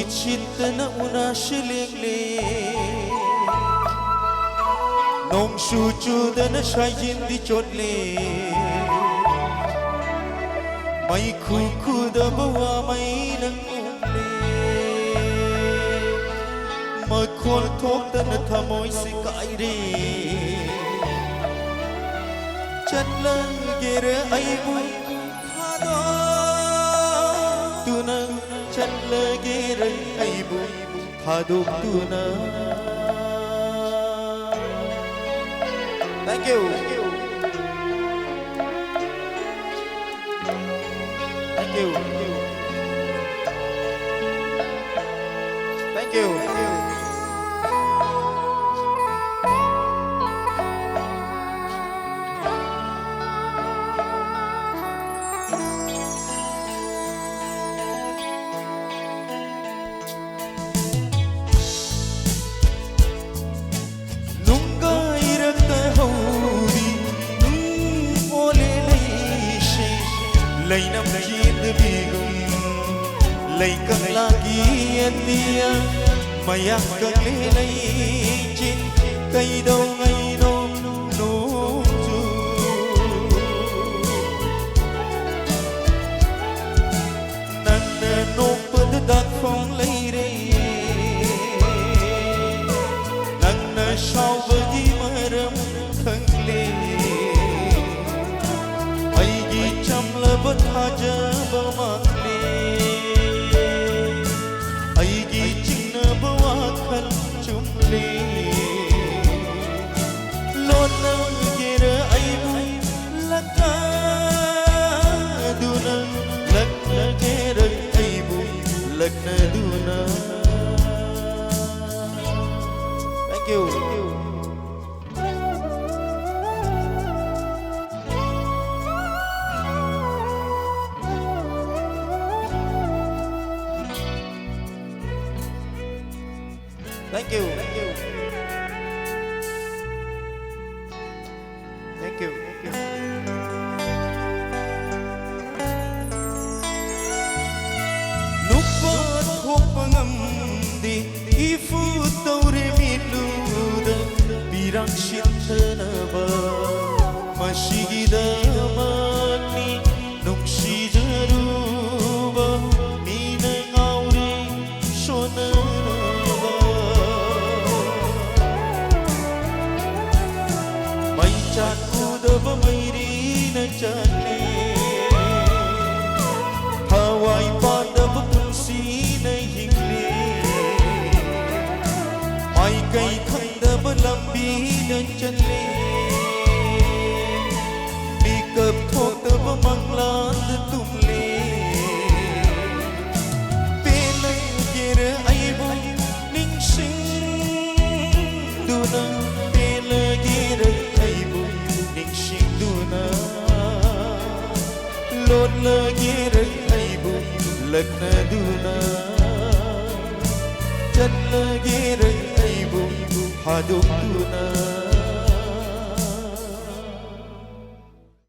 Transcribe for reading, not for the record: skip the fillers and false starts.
شتنا وناشليني نوم شوجودنا شاين دي جولي ماي كوكو دبوا ماي نمولي ما كل توقتنا ثموي سكايري چلا گر ايبو خدا تنا چلا گر ايبو خدو تنا Thank you. Thank you. Thank you. Lay nam kiên bigum lay kang lagi atia mayak kang lay chin kay daw ngay nom no ju nang na no pud dak phong lay re nang na shaw gi maram khang le Bhaja bamakle aigi chingna bawakhan chumle lona gira aibu lakna duna lakna gira aibu lakna duna Thank you Thank you. Thank you. Thank you. Thank you. Nupat hopangam di ifu taure miluda birang shitna ba mashigida mani nukshi jaruba mina ngauri shona Udah mairi na chale Hawaii pada bepunsi na hingle Mai kai khanda belambi na chale Bikap thok ta bemanglan tumle Pela kira aibu ningsing duna Pela kira aibu Shinduna Lord lagi aibu Lakna duna Jat lagi aibu Haduk duna